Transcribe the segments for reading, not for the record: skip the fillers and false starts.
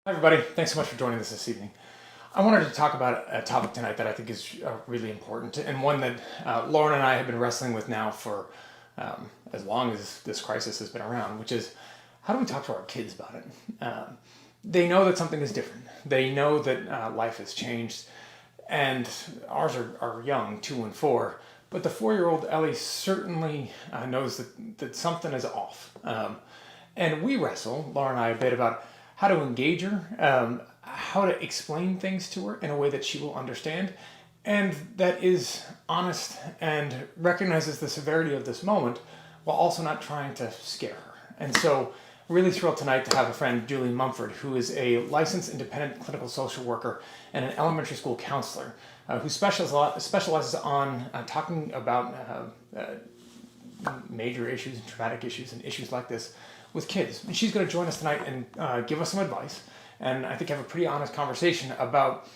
Hi, everybody. Thanks so much for joining us this evening. I wanted to talk about a topic tonight that I think is really important and one that Lauren and I have been wrestling with now for as long as this crisis has been around, which is how do we talk to our kids about it? They know that something is different. They know that life has changed, and ours are young, 2 and 4. But the 4-year-old Ellie certainly knows that something is off. And we wrestle, Laura and I, a bit about how to engage her, how to explain things to her in a way that she will understand, and that is honest and recognizes the severity of this moment while also not trying to scare her. And so, really thrilled tonight to have a friend, Julie Mumford, who is a licensed independent clinical social worker and an elementary school counselor who specializes on talking about major issues and traumatic issues and issues like this with kids. And she's going to join us tonight and give us some advice and I think have a pretty honest conversation about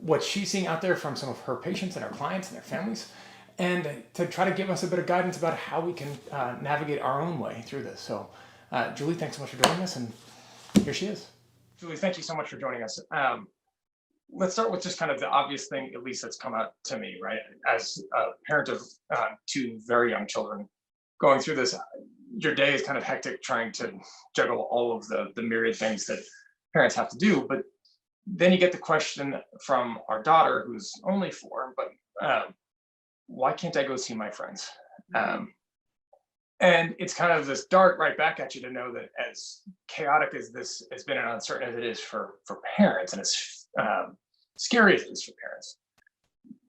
what she's seeing out there from some of her patients and her clients and their families, and to try to give us a bit of guidance about how we can navigate our own way through this. So, Julie, thanks so much for joining us, and here she is. Julie, thank you so much for joining us. Let's start with just kind of the obvious thing, at least that's come out to me, right? As a parent of 2 very young children going through this, your day is kind of hectic trying to juggle all of the myriad things that parents have to do. But then you get the question from our daughter, who's only 4, but why can't I go see my friends? And it's kind of this dart right back at you to know that as chaotic as this has been and uncertain as it is for parents, and as scary as it is for parents,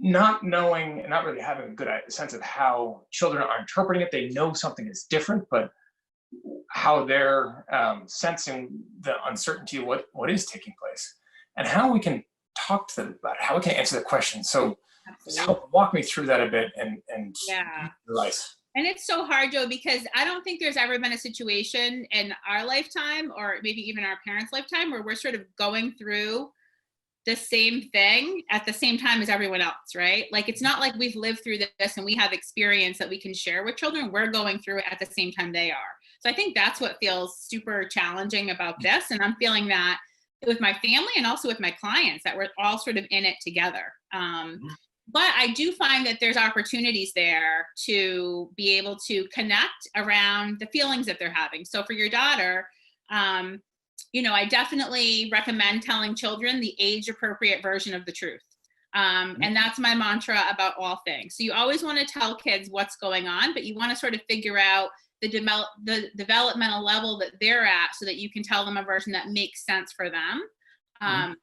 not knowing and not really having a good sense of how children are interpreting it. They know something is different, but how they're sensing the uncertainty of what is taking place and how we can talk to them about it, how we can answer the question. So just help walk me through that a bit and Yeah. advice. And it's so hard, Joe, because I don't think there's ever been a situation in our lifetime or maybe even our parents' lifetime where we're sort of going through the same thing at the same time as everyone else, right? Like, it's not like we've lived through this and we have experience that we can share with children. We're going through it at the same time they are. So I think that's what feels super challenging about this. And I'm feeling that with my family and also with my clients, that we're all sort of in it together. But I do find that there's opportunities there to be able to connect around the feelings that they're having. So for your daughter, I definitely recommend telling children the age appropriate version of the truth. And that's my mantra about all things. So you always want to tell kids what's going on, but you want to sort of figure out the developmental level that they're at so that you can tell them a version that makes sense for them.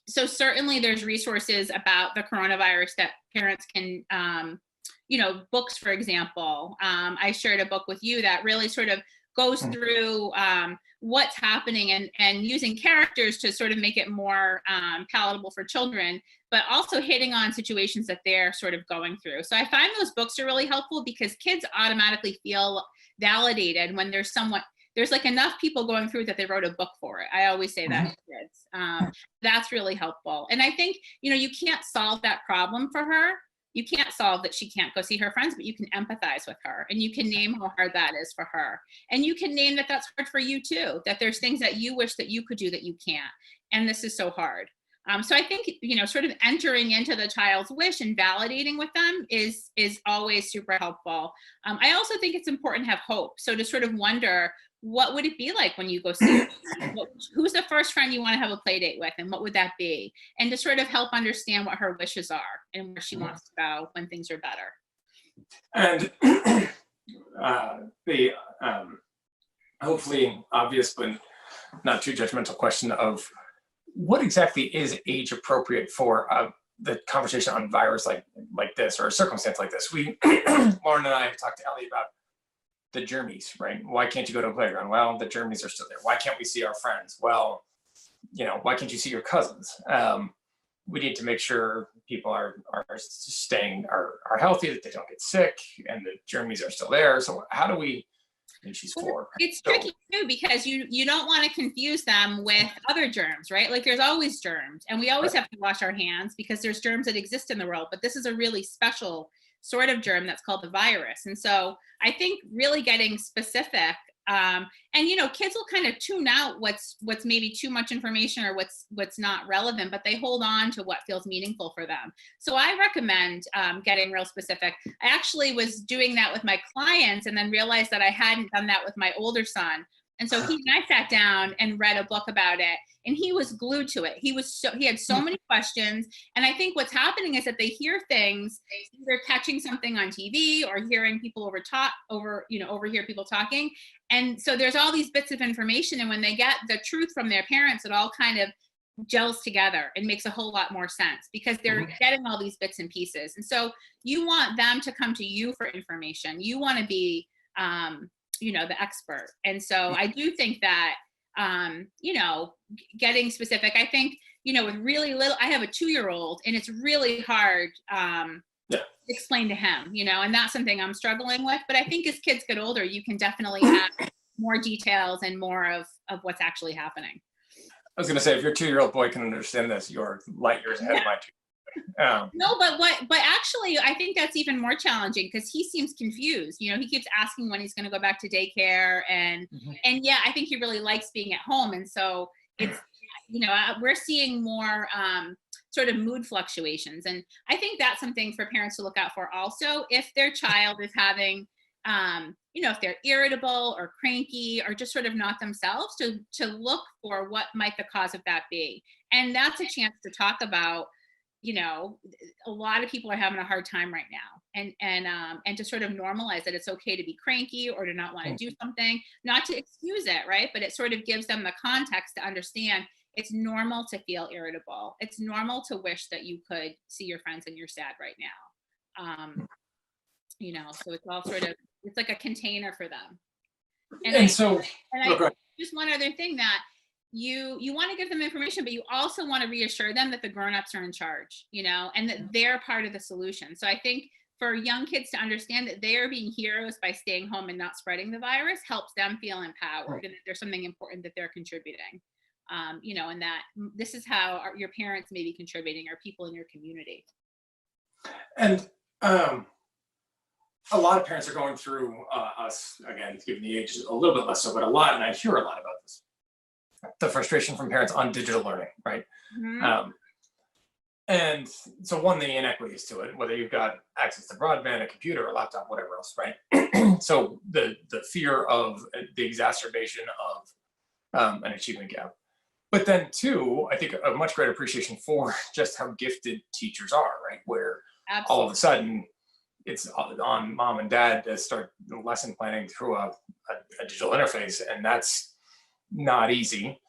So certainly there's resources about the coronavirus that parents can, books, for example. I shared a book with you that really sort of goes through what's happening and using characters to sort of make it more palatable for children, but also hitting on situations that they're sort of going through. So I find those books are really helpful because kids automatically feel validated when there's like enough people going through it that they wrote a book for it. I always say that to kids. That's really helpful. And I think, you can't solve that problem for her. You can't solve that she can't go see her friends, but you can empathize with her and you can name how hard that is for her. And you can name that that's hard for you too, that there's things that you wish that you could do that you can't. And this is so hard. So I think, sort of entering into the child's wish and validating with them is always super helpful. I also think it's important to have hope. So to sort of wonder, what would it be like when you go see your friend? Who's the first friend you want to have a play date with, and what would that be? And to sort of help understand what her wishes are and where she wants to go when things are better. And the hopefully obvious but not too judgmental question of what exactly is age appropriate for the conversation on virus like this, or a circumstance like this. Lauren and I have talked to Ellie about the germies, right? Why can't you go to a playground? Well, the germies are still there. Why can't we see our friends? Well, why can't you see your cousins? We need to make sure people are staying are healthy, that they don't get sick, and the germies are still there. So how do we? And she's 4. It's tricky too, because you don't want to confuse them with other germs, right? Like, there's always germs, and we always have to wash our hands because there's germs that exist in the world, but this is a really special sort of germ that's called the virus. And so I think really getting specific, and kids will kind of tune out what's maybe too much information or what's not relevant, but they hold on to what feels meaningful for them. So I recommend getting real specific. I actually was doing that with my clients and then realized that I hadn't done that with my older son. And so he and I sat down and read a book about it, and he was glued to it. He had so many questions. And I think what's happening is that they hear things, either catching something on TV or hearing people overhear people talking. And so there's all these bits of information. And when they get the truth from their parents, it all kind of gels together and makes a whole lot more sense because they're getting all these bits and pieces. And so you want them to come to you for information. You want to be, the expert. And so I do think that, getting specific, I think, with really little, I have a 2-year-old and it's really hard to explain to him, and that's something I'm struggling with. But I think as kids get older, you can definitely add more details and more of what's actually happening. I was going to say, if your 2-year-old boy can understand this, you're light years ahead of my 2. No, but actually, I think that's even more challenging because he seems confused. He keeps asking when he's going to go back to daycare, and yeah, I think he really likes being at home. And so it's, we're seeing more sort of mood fluctuations, and I think that's something for parents to look out for also. If their child is having, if they're irritable or cranky or just sort of not themselves, to look for what might the cause of that be, and that's a chance to talk about. A lot of people are having a hard time right now, and to sort of normalize that it's okay to be cranky or to not want to do something, not to excuse it, right? But it sort of gives them the context to understand it's normal to feel irritable. It's normal to wish that you could see your friends and you're sad right now. So it's all sort of, it's like a container for them. Just one other thing that you want to give them information, but you also want to reassure them that the grown-ups are in charge, and that they're part of the solution. So I think for young kids to understand that they are being heroes by staying home and not spreading the virus helps them feel empowered, and that there's something important that they're contributing, and that this is how your parents may be contributing, or people in your community. And a lot of parents are going through us, again, given the age, a little bit less so, but a lot, and I hear a lot about this. The frustration from parents on digital learning, right? And so one, the inequities to it, whether you've got access to broadband, a computer, a laptop, whatever else, right? So the fear of the exacerbation of an achievement gap. But then two, I think a much greater appreciation for just how gifted teachers are, right? Where all of a sudden it's on mom and dad to start lesson planning through a digital interface, and that's not easy.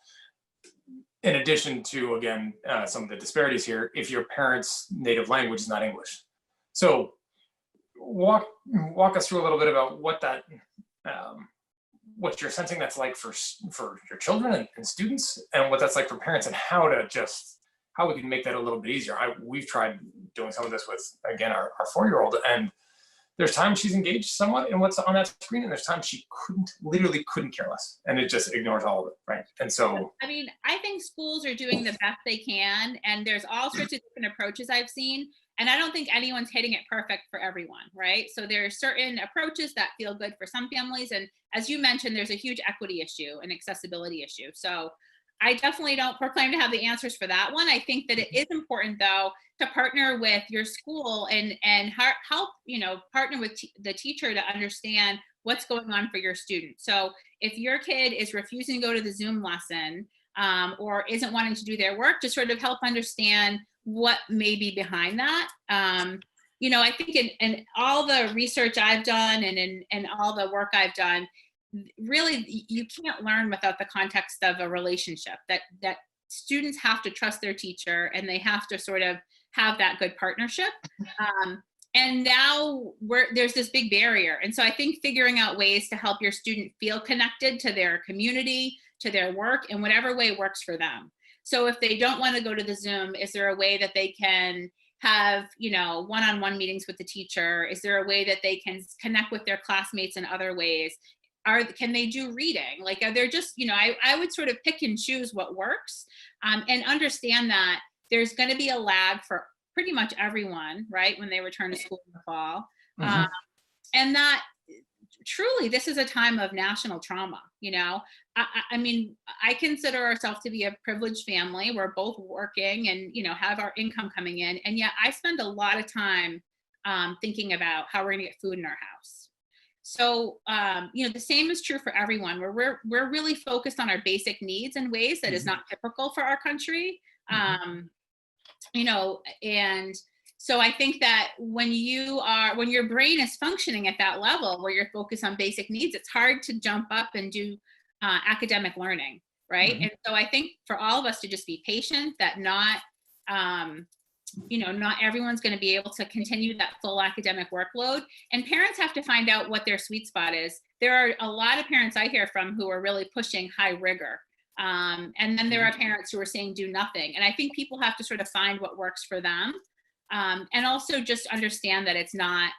In addition to, again, some of the disparities here, if your parents' native language is not English. So walk us through a little bit about what that, what you're sensing that's like for your children and students, and what that's like for parents, and how we can make that a little bit easier. We've tried doing some of this with, again, our 4-year-old, and there's times she's engaged somewhat in what's on that screen, and there's times she literally couldn't care less, and it just ignores all of it, right? And so, I mean, I think schools are doing the best they can, and there's all sorts of different approaches I've seen, and I don't think anyone's hitting it perfect for everyone, right? So there are certain approaches that feel good for some families, and as you mentioned, there's a huge equity issue and accessibility issue. So I definitely don't proclaim to have the answers for that one. I think that it is important, though, to partner with your school and help, partner with the teacher to understand what's going on for your student. So if your kid is refusing to go to the Zoom lesson, or isn't wanting to do their work, to sort of help understand what may be behind that. I think in all the research I've done and in all the work I've done, really, you can't learn without the context of a relationship, that students have to trust their teacher, and they have to sort of have that good partnership. And now there's this big barrier. And so I think figuring out ways to help your student feel connected to their community, to their work, in whatever way works for them. So if they don't want to go to the Zoom, is there a way that they can have, one-on-one meetings with the teacher? Is there a way that they can connect with their classmates in other ways? Can they do reading? Like, are there just, I would sort of pick and choose what works, and understand that there's going to be a lag for pretty much everyone, right, when they return to school in the fall. Mhm. And that truly, this is a time of national trauma. I mean, I consider ourselves to be a privileged family. We're both working and, have our income coming in. And yet I spend a lot of time thinking about how we're going to get food in our house. So, the same is true for everyone, where we're really focused on our basic needs in ways that is Mhm. not typical for our country. Mhm. And so I think that when your brain is functioning at that level where you're focused on basic needs, it's hard to jump up and do academic learning, right? Mhm. And so I think for all of us to just be patient, that um, not everyone's going to be able to continue that full academic workload. And parents have to find out what their sweet spot is. There are a lot of parents I hear from who are really pushing high rigor. And then there are parents who are saying do nothing. And I think people have to sort of find what works for them. And also just understand that it's not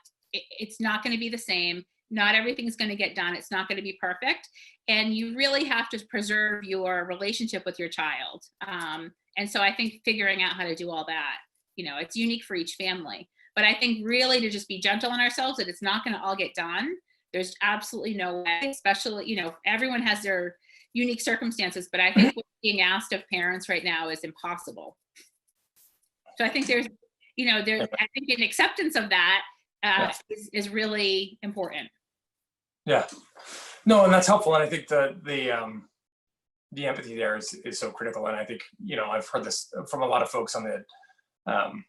going to be the same. Not everything's going to get done. It's not going to be perfect. And you really have to preserve your relationship with your child. And so I think figuring out how to do all that, it's unique for each family. But I think really to just be gentle on ourselves, that it's not going to all get done. There's absolutely no way, especially, everyone has their unique circumstances, but I think what's being asked of parents right now is impossible. So I think I think an acceptance of that Yeah. is really important. Yeah. No, and that's helpful. And I think the empathy there is so critical. And I think, I've heard this from a lot of folks um,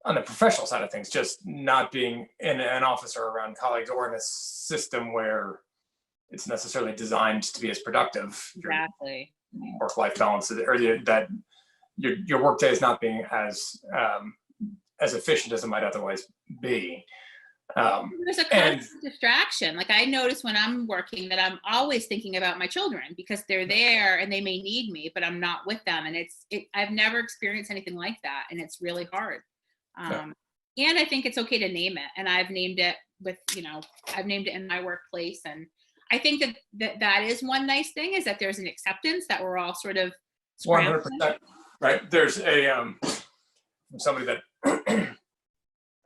on the professional side of things, just not being in an office or around colleagues or in a system where it's necessarily designed to be as productive. Exactly. Your work-life balance, or that your workday is not being as efficient as it might otherwise be. There's a And constant distraction. Like I notice when I'm working that I'm always thinking about my children because they're there and they may need me, but I'm not with them. And I've never experienced anything like that. And it's really hard. And I think it's okay to name it. And I've named it I've named it in my workplace. And I think that is one nice thing, is that there's an acceptance that we're all sort of 100%, right? There's somebody that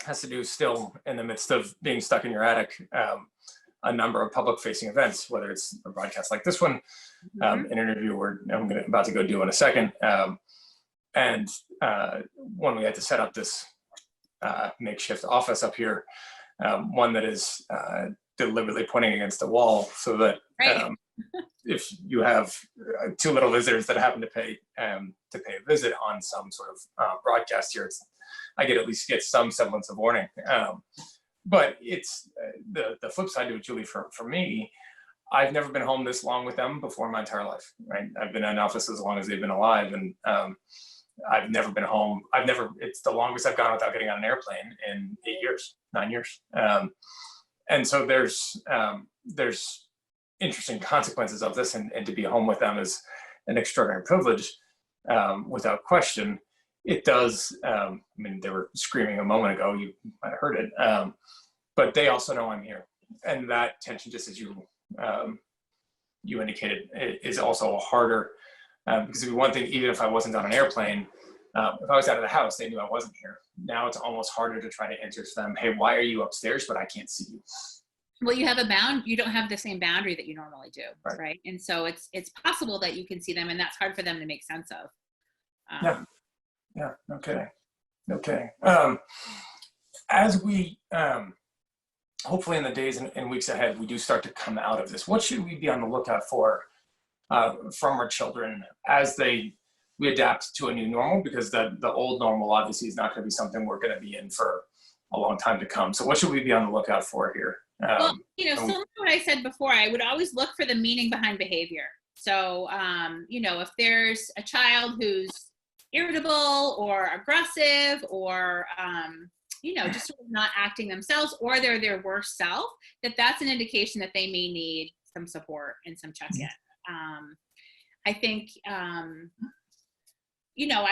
has to do, still in the midst of being stuck in your attic, a number of public facing events, whether it's a broadcast like this one, an interview I'm about to go do in a second. And when we had to set up this makeshift office up here, one that is deliberately pointing against the wall so that if you have two little visitors that happen to pay a visit on some sort of broadcast here, I get at least get some semblance of warning. But it's the flip side to it, Julie. For me, I've never been home this long with them before in my entire life. Right? I've been in office as long as they've been alive, and I've never been home. It's the longest I've gone without getting on an airplane in 9 years. And so there's interesting consequences of this, and to be home with them is an extraordinary privilege, without question. It does. I mean, they were screaming a moment ago. You might have heard it, but they also know I'm here, and that tension, just as you indicated, is also harder, because it'd be one thing even if I wasn't on an airplane. If I was out of the house, they knew I wasn't here. Now it's almost harder to try to answer to them, hey, why are you upstairs, but I can't see you? Well, you don't have the same boundary that you normally do, right? And so it's possible that you can see them, and that's hard for them to make sense of. Yeah. Okay. As we hopefully in the days and weeks ahead, we do start to come out of this, what should we be on the lookout for from our children as we adapt to a new normal? Because the old normal obviously is not going to be something we're going to be in for a long time to come. So what should we be on the lookout for here? Well, similar to what I said before, I would always look for the meaning behind behavior. So, if there's a child who's irritable or aggressive or, just sort of not acting themselves, or they're their worst self, that's an indication that they may need some support and some check-in. I think, I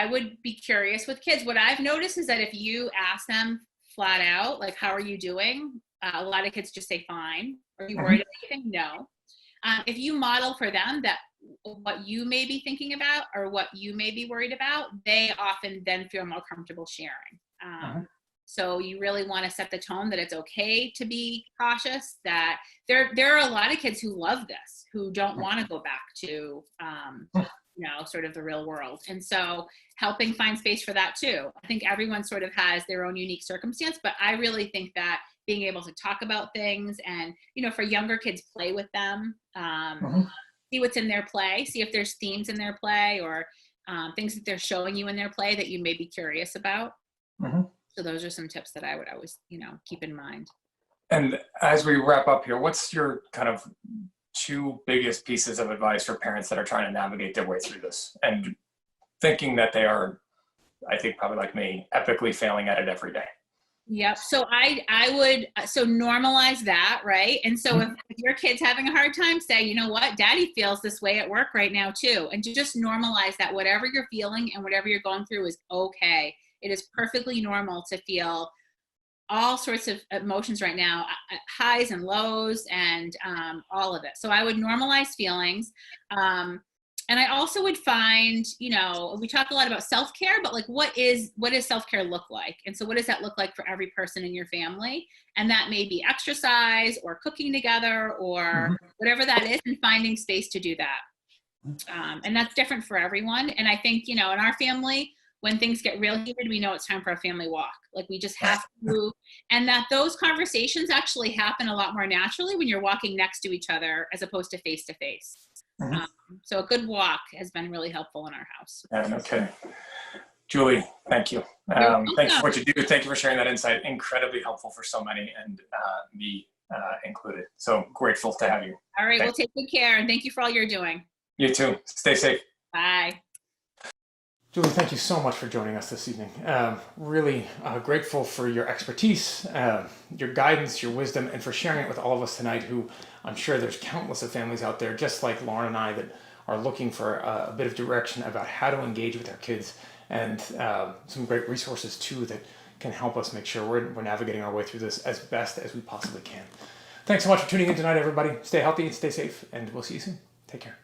would be curious with kids. What I've noticed is that if you ask them flat out, like, how are you doing? A lot of kids just say fine. Are you worried about anything? No. If you model for them that what you may be thinking about or what you may be worried about, they often then feel more comfortable sharing. So you really want to set the tone that it's okay to be cautious, that there are a lot of kids who love this, who don't want to go back to, sort of the real world. And so helping find space for that too. I think everyone sort of has their own unique circumstance, but I really think that being able to talk about things and, for younger kids, play with them, see what's in their play, see if there's themes in their play or things that they're showing you in their play that you may be curious about. So those are some tips that I would always, keep in mind. And as we wrap up here, what's your kind of 2 biggest pieces of advice for parents that are trying to navigate their way through this and thinking that they are, I think probably like me, epically failing at it every day? Yep. So I would, so normalize that, right? And so if your kid's having a hard time, say, you know what, daddy feels this way at work right now too. And to just normalize that whatever you're feeling and whatever you're going through is okay. It is perfectly normal to feel all sorts of emotions right now, highs and lows and all of it. So I would normalize feelings. And I also would find, we talk a lot about self-care, but like, what does self-care look like? And so what does that look like for every person in your family? And that may be exercise or cooking together or whatever that is, and finding space to do that. And that's different for everyone. And I think, in our family, when things get real heated, we know it's time for a family walk. Like we just have to move. And that those conversations actually happen a lot more naturally when you're walking next to each other as opposed to face to face. So a good walk has been really helpful in our house. Okay. Julie, thank you. Thanks for what you do. Thank you for sharing that insight. Incredibly helpful for so many, and me included. So grateful to have you. All right. Well, take good care. And thank you for all you're doing. You too. Stay safe. Bye. Julie, thank you so much for joining us this evening. Really grateful for your expertise, your guidance, your wisdom, and for sharing it with all of us tonight, who I'm sure there's countless of families out there, just like Lauren and I, that are looking for a bit of direction about how to engage with our kids, and some great resources too that can help us make sure we're navigating our way through this as best as we possibly can. Thanks so much for tuning in tonight, everybody. Stay healthy and stay safe, and we'll see you soon. Take care.